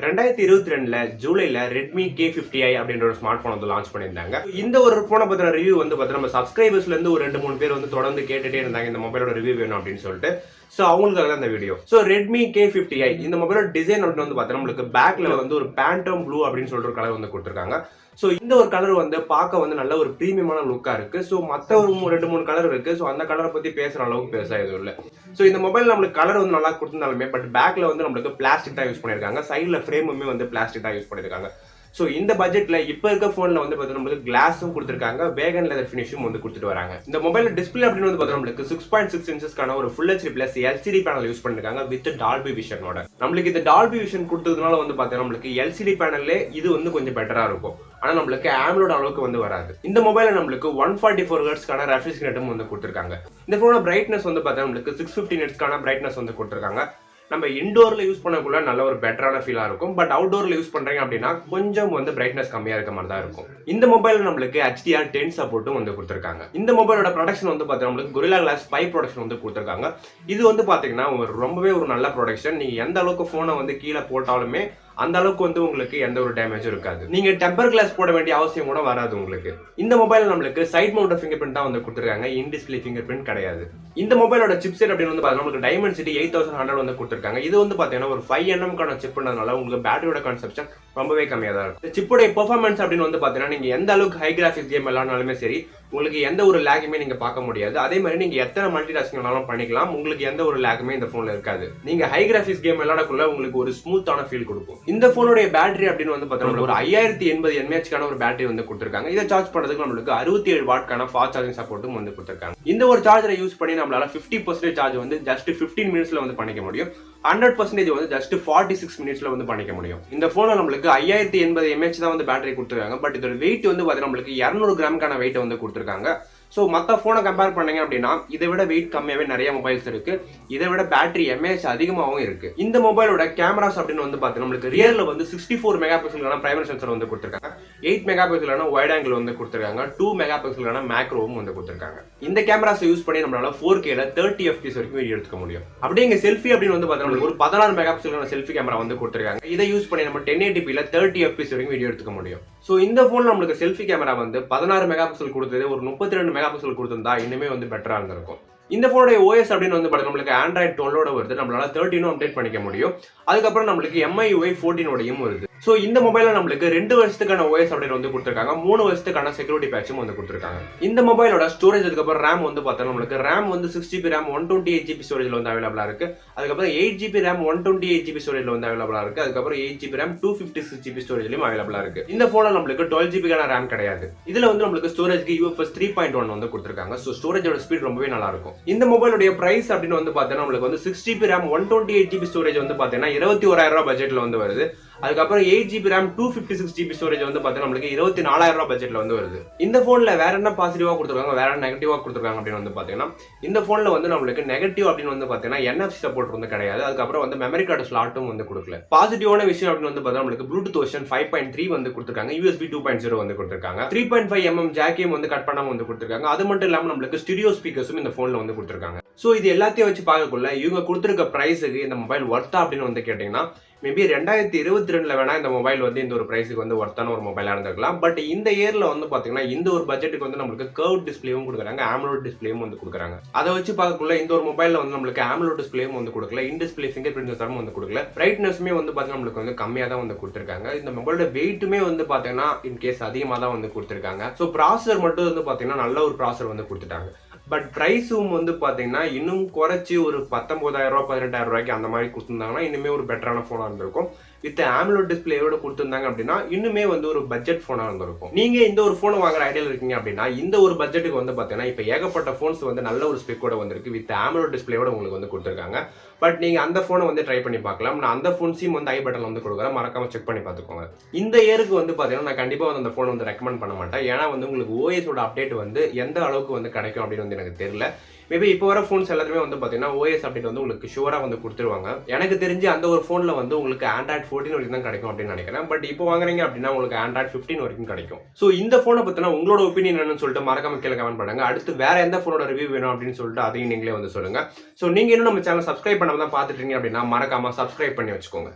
2022ல ஜூலைல Redmi k50i அப்படின்ற ஒரு smart phone வந்து லான்ச் பண்ணியிருந்தாங்க. இந்த ஒரு போனை பத்தின ரிவ்யூ வந்து பார்த்தீங்கன்னா நம்ம சப்ஸ்கிரைபர்ஸ்ல இருந்து ஒரு 2-3 பேர் வந்து தொடர்ந்து கேட்டுட்டே இருந்தாங்க இந்த மொபைலோட ரிவ்யூ வேணும் அப்படின்னு சொல்லிட்டு. சோ அவங்களுக்காக தான் இந்த வீடியோ. சோ Redmi k50i இந்த மொபைலோட டிசைன் வந்து பார்த்தீங்கன்னா நம்மளுக்கு பேக்ல வந்து ஒரு பேண்டோம் ப்ளூ அப்படின்னு சொல்ற கலர் வந்து கொடுத்திருக்காங்க. சோ இந்த ஒரு கலர் வந்து பார்க்க வந்து நல்ல ஒரு பிரீமியமான லுக்கா இருக்கு. சோ மத்த ஒரு 2-3 கலர் இருக்கு. சோ அந்த கலரை பத்தி பேசுற அளவுக்கு பெருசா எதுவும் இல்ல. சோ இந்த மொபைல் நம்மளுக்கு கலர் வந்து நல்லா கொடுத்திருந்தாலுமே பட் பேக்ல வந்து நம்மளுக்கு பிளாஸ்டிக் தான் யூஸ் பண்ணிருக்காங்க. சைடுல ஃப்ரேமுமே வந்து பிளாஸ்டிக் தான் யூஸ் பண்ணிருக்காங்க. சோ இந்த பட்ஜெட்ல இப்ப இருக்க போன்ல வந்து பார்த்தீங்கன்னா நம்மளுக்கு கிளாஸும் கொடுத்திருக்காங்க, வேகன் லெதர் ஃபினிஷும் வந்து கொடுத்துட்டு வராங்க. இந்த மொபைல் டிஸ்பிளே அப்படின்னு வந்து பார்த்தீங்கன்னா நம்மளுக்கு 6.6 இன்ச்சஸ்க்கான ஒரு full HD plus LCD panel use பண்ணிருக்காங்க வித் டால்பி விஷனோட. நம்மளுக்கு இந்த டால்பி விஷன் கொடுத்ததுனால வந்து பார்த்தீங்கன்னா நம்மளுக்கு எல்சிடி பேனல்லே இது வந்து கொஞ்சம் பெட்டரா இருக்கும். ஆனா நம்மளுக்கு AMOLED அளவுக்கு வந்து வராது. இந்த மொபைல்ல நம்மளுக்கு 144 ஹெர்ட்ஸ்க்கான ரெஃப்ரெஷ் ரேட்டும் வந்து கொடுத்திருக்காங்க. இந்த போனோட பிரைட்னஸ் வந்து பார்த்தீங்கன்னா நம்மளுக்கு 650 நிட்ஸ்க்கான பிரைட்னஸ் வந்து கொடுத்திருக்காங்க. நம்ம இன்டோர்ல யூஸ் பண்ணக்குள்ள நல்ல ஒரு பெட்டரான ஃபீலா இருக்கும். பட் அவுட்டோர்ல யூஸ் பண்றீங்க அப்படின்னா கொஞ்சம் வந்து பிரைட்னஸ் கம்மியா இருக்க மாதிரி தான் இருக்கும். இந்த மொபைல் நம்மளுக்கு HDR10 சப்போர்ட்டும் வந்து கொடுத்திருக்காங்க. இந்த மொபைலோட ப்ரொடக்ஷன் வந்து பார்த்தீங்கன்னா நம்மளுக்கு Gorilla Glass 5 ப்ரொடக்ஷன் வந்து கொடுத்திருக்காங்க. இது வந்து பாத்தீங்கன்னா ரொம்பவே ஒரு நல்ல ப்ரொடக்ஷன். நீங்க எந்த அளவுக்கு போனை வந்து கீழே போட்டாலுமே அந்த அளவுக்கு வந்து உங்களுக்கு எந்த ஒரு டேமேஜும் இருக்காது. நீங்க டெம்பர் கிளாஸ் போட வேண்டிய அவசியம் கூட வராது உங்களுக்கு. இந்த மொபைல் நம்மளுக்கு சைட் மவுண்ட் ஃபிங்கர் பிரிண்ட் தான் வந்து கொடுத்திருக்காங்க, இன் டிஸ்ப்ளே ஃபிங்கர் பிரிண்ட் கிடையாது. இந்த மொபைலோட சிப்செட் அப்படின்னு வந்து பார்த்தீங்கன்னா உங்களுக்கு Dimensity 8100 வந்து கொடுத்திருக்காங்க. இது வந்து பாத்தீங்கன்னா ஒரு 5nm கான சிப்ன்றதுனால உங்களுக்கு பேட்டரியோட கன்சப்ஷன் ரொம்பவே கம்மியா தான் இருக்கும். சிப்போட பெர்ஃபார்மன்ஸ் அப்படின்னு வந்து பாத்தீங்கன்னா நீங்க எந்த அளவுக்கு ஹை கிராஃபிக்ஸ் கேம் விளையாடினாலுமே சரி உங்களுக்கு எந்த ஒரு லேக்குமே நீங்க பார்க்க முடியாது. அதே மாதிரி நீங்க எத்தனை மல்டி டாஸ்கிங் வேணாலும் பண்ணிக்கலாம், உங்களுக்கு எந்த ஒரு லேக்குமே இந்த போன்ல இருக்காது. நீங்க ஹை கிராஃபிக்ஸ் கேம் விளையாடக்குள்ள உங்களுக்கு ஒரு ஸ்மூத்தான ஃபீல் கொடுக்கும். இந்த போனுடைய பேட்டரி அப்படின்னு வந்து பார்த்தீங்கன்னா ஒரு 5080 mAh ஒரு பேட்டரி வந்து கொடுத்திருக்காங்க. இதை சார்ஜ் பண்றதுக்கு நம்மளுக்கு 67 வாட்க்கான ஃபாஸ்ட் சார்ஜிங் சப்போர்ட்டும் வந்து கொடுத்திருக்காங்க. இந்த ஒரு சார்ஜரை யூஸ் பண்ணி நம்மளால 50% சார்ஜ் வந்து ஜஸ்ட் 15 மினிட்ஸ்ல வந்து பண்ணிக்க முடியும். 100% வந்து ஜஸ்ட் 46 மினிட்ஸ்ல வந்து பண்ணிக்க முடியும். இந்த போன்ல நம்மளுக்கு 5080 mAh தான் வந்து பேட்டரி கொடுத்திருக்காங்க. பட் இதோட வெயிட் வந்து பாத்தீங்கன்னா நம்மளுக்கு 200 கிராம்க்கான வெயிட் வந்து கொடுத்திருக்காங்க. சோ மத்த போனை கம்பேர் பண்ணீங்க அப்படின்னா இதை விட வெயிட் கம்மியாவே நிறைய மொபைல்ஸ் இருக்கு. இதை விட பேட்டரி mAh அதிகமாகவும் இருக்கு. இந்த மொபைலோட கேமராஸ் அப்படின்னு வந்து பாத்தீங்கன்னா நம்மளுக்கு ரியர்ல வந்து 64 மெகா பிக்சலுக்கான பிரைமரி சென்சர் வந்து கொடுத்திருக்காங்க, 8 மெகா பிக்சலுக்கான வைட் ஆங்கிள் வந்து கொடுத்திருக்காங்க, 2 மெகா பிக்சலுக்கான மேக்ரோவும் வந்து கொடுத்திருக்காங்க. இந்த கேமராஸ் யூஸ் பண்ணி நம்மளால 4Kல 30 fps வரைக்கும் வீடியோ எடுத்துக்க முடியும். அப்படியே இங்க செல்ஃபி அப்படின்னு வந்து பாத்தீங்கன்னா ஒரு 16 மெகா பிக்சலுக்கான செல்ஃபி கேமரா வந்து கொடுத்திருக்காங்க. இதை யூஸ் பண்ணி நம்ம 1080pல 30 fps வரைக்கும் வீடியோ எடுத்துக்க முடியும். சோ இந்த போன்ல நம்மளுக்கு செல்ஃபி கேமரா வந்து 16 மெகா பிக்சல் கொடுத்தது ஒரு 32 மெகா பிக்சல் கொடுத்திருந்தா இன்னுமே வந்து பெட்டரா இருந்திருக்கும். இந்த போனுடைய OS அப்படின்னு வந்து பாத்தீங்கன்னா நம்மளுக்கு Android 12 வருது. நம்மளால 13 அப்டேட் பண்ணிக்க முடியும். அதுக்கப்புறம் நம்மளுக்கு MIUI 14 வருது. சோ இந்த மொபைல்ல நம்மளுக்கு 2 வருஷத்துக்கான OS அப்டேட் வந்து கொடுத்திருக்காங்க, 3 வருஷத்துக்கான செக்யூரிட்டி பேட்சும் வந்து கொடுத்திருக்காங்க. இந்த மொபைலோட ஸ்டோரேஜ் அதுக்கப்புறம் RAM வந்து பார்த்தா நம்மளுக்கு RAM வந்து 6GB RAM 128GB ஸ்டோரேஜ்ல வந்து அவைலபிளா இருக்கு. அதுக்கப்புறம் 8GB RAM 128GB ஸ்டோரேஜ்ல வந்து அவைலபிளா இருக்கு. அதுக்கப்புறம் 8GB RAM 256GB ஸ்டோரேஜ்லயும் அவைலபிளா இருக்கு. இந்த போன்ல நம்மளுக்கு 12GB RAM கிடையாது. இதுல வந்து நம்மளுக்கு ஸ்டோரேஜ்க்கு UFS 3.1 வந்து கொடுத்திருக்காங்க. சோ ஸ்டோரேஜோட ஸ்பீட் ரொம்பவே நல்லா இருக்கும். இந்த மொபைலுடைய பிரைஸ் அப்படின்னு வந்து பார்த்தீங்கன்னா நம்மளுக்கு வந்து 6GB RAM 128GB ஸ்டோரேஜ் வந்து பார்த்தீங்கன்னா 21000 ரூபாய் பட்ஜெட்ல வந்து வருது. அதுக்கப்புறம் 8GB RAM 256GB ஸ்டோரேஜ் வந்து பார்த்தீங்கன்னா நம்மளுக்கு 24000 ரூபாய் பட்ஜெட்ல வந்து வருது. இந்த போன்ல வேற என்ன பாசிட்டிவா கொடுத்திருக்காங்க, வேற என்ன நெகட்டிவா கொடுத்திருக்காங்க அப்படின்னு வந்து பார்த்தீங்கன்னா இந்த போன்ல வந்து நம்மளுக்கு நெகட்டிவ் அப்படின்னு வந்து பார்த்தீங்கன்னா NFC சப்போர்ட் வந்து கிடையாது. அதுக்கப்புறம் வந்து மெமரி கார்டு ஸ்லாட்டும் வந்து கொடுக்கல. பாசிட்டிவான விஷயம் அப்படின்னு வந்து பார்த்தீங்கன்னா நம்மளுக்கு Bluetooth வெர்ஷன் 5.3 வந்து கொடுத்திருக்காங்க, USB 2.0 வந்து கொடுத்திருக்காங்க, 3.5mm ஜாக்கையும் வந்து கட் பண்ணாம வந்து கொடுத்திருக்காங்க. அது மட்டும் இல்லாம நம்மளுக்கு ஸ்டுடியோ ஸ்பீக்கர்ஸும் இந்த போன்ல வந்து கொடுத்திருக்காங்க. சோ இது எல்லாத்தையும் வச்சு பார்க்கக்குள்ள இவங்க கொடுத்திருக்க பிரைஸுக்கு இந்த மொபைல் வர்த்தா அப்படின்னு வந்து கேட்டீங்கன்னா மேபி 2022ல வேணா இந்த மொபைல் வந்து இந்த ஒரு பிரைஸுக்கு வந்து ஒர்த்தான ஒரு மொபைலா இருந்திருக்கலாம். பட் இந்த இயர்ல வந்து பாத்தீங்கன்னா இந்த ஒரு பட்ஜெட்டுக்கு வந்து நம்மளுக்கு கர்வ் டிஸ்பிளேவும் கொடுக்குறாங்க, AMOLED டிஸ்பிளேவும் வந்து கொடுக்குறாங்க. அதை வச்சு பார்க்கக்குள்ள இந்த ஒரு மொபைல்ல வந்து நம்மளுக்கு AMOLED டிஸ்பிளேவும் வந்து கொடுக்கல, இன் டிஸ்பிளே ஃபிங்கர் பிரிண்ட் சென்சாரும் வந்து கொடுக்கல, பிரைட்னஸுமே வந்து பாத்தீங்கன்னா நம்மளுக்கு வந்து கம்மியா தான் வந்து கொடுத்திருக்காங்க. இந்த மொபைலோட வெயிட்டுமே வந்து பாத்தீங்கன்னா இன் கேஸ் அதிகமா தான் வந்து கொடுத்திருக்காங்க. சோ ப்ராசஸர் மட்டும் வந்து பாத்தீங்கன்னா நல்ல ஒரு ப்ராசஸர் வந்து கொடுத்துட்டாங்க. பட் பிரைஸும் வந்து பாத்தீங்கன்னா இன்னும் குறைச்சி ஒரு 19000 ரூபாய் 18000 ரூபாய்க்கு அந்த மாதிரி கொடுத்திருந்தாங்கன்னா இன்னுமே ஒரு பெட்டரான போனா இருந்திருக்கும். வித் AMOLED டிஸ்பிளேயோட கொடுத்திருந்தாங்க அப்படின்னா இன்னுமே வந்து ஒரு பட்ஜெட் போனா இருந்திருக்கும். நீங்க இந்த ஒரு போனை வாங்குற ஐடியால இருக்கீங்க அப்படின்னா இந்த ஒரு பட்ஜெட்டுக்கு வந்து பாத்தீங்கன்னா இப்ப ஏகப்பட்ட போன்ஸ் வந்து நல்ல ஒரு ஸ்பெக்கோட வந்திருக்கு, வித் AMOLED டிஸ்பிளேயோட உங்களுக்கு வந்து கொடுத்திருக்காங்க. பட் நீங்க அந்த போனை வந்து ட்ரை பண்ணி பார்க்கலாம். நான் அந்த போன்ஸையும் வந்து ஐ பட்டன்ல வந்து கொடுக்குறேன், மறக்காம செக் பண்ணி பார்த்துக்கோங்க. இந்த இயருக்கு வந்து பாத்தீங்கன்னா நான் கண்டிப்பா வந்து அந்த போனை வந்து ரெக்கமெண்ட் பண்ண மாட்டேன். ஏன்னா வந்து உங்களுக்கு OS ஓட அப்டேட் வந்து எந்த அளவுக்கு வந்து கிடைக்கும் அப்படின்னு வந்து எனக்கு தெரியல. மேபி இப்போ வர ஃபோன்ஸ் எல்லாத்துமே வந்து பார்த்தீங்கன்னா OS அப்டேட் வந்து உங்களுக்கு ஷூராக வந்து கொடுத்துருவாங்க. எனக்கு தெரிஞ்சு அந்த ஒரு ஃபோனில் வந்து உங்களுக்கு Android 14 வரைக்கும் தான் கிடைக்கும் அப்படின்னு நினைக்கிறேன். பட் இப்போ வாங்குறீங்க அப்படின்னா உங்களுக்கு Android 15 வரைக்கும் கிடைக்கும். ஸோ இந்த ஃபோனை பற்றினா உங்களோட ஒப்பீனியன் என்னன்னு சொல்லிட்டு மறக்காம கீழே கமெண்ட் பண்ணுங்க. அடுத்து வேற எந்த ஃபோனோட ரிவ்யூ வேணும் அப்படின்னு சொல்லிட்டு அதையும் நீங்களே வந்து சொல்லுங்க. ஸோ நீங்கள் இன்னும் நம்ம சேனல் சப்ஸ்கிரைப் பண்ணாம தான் பார்த்துட்டு இருக்கீங்க அப்படின்னா மறக்காம சப்ஸ்கிரைப் பண்ணி வச்சுக்கோங்க.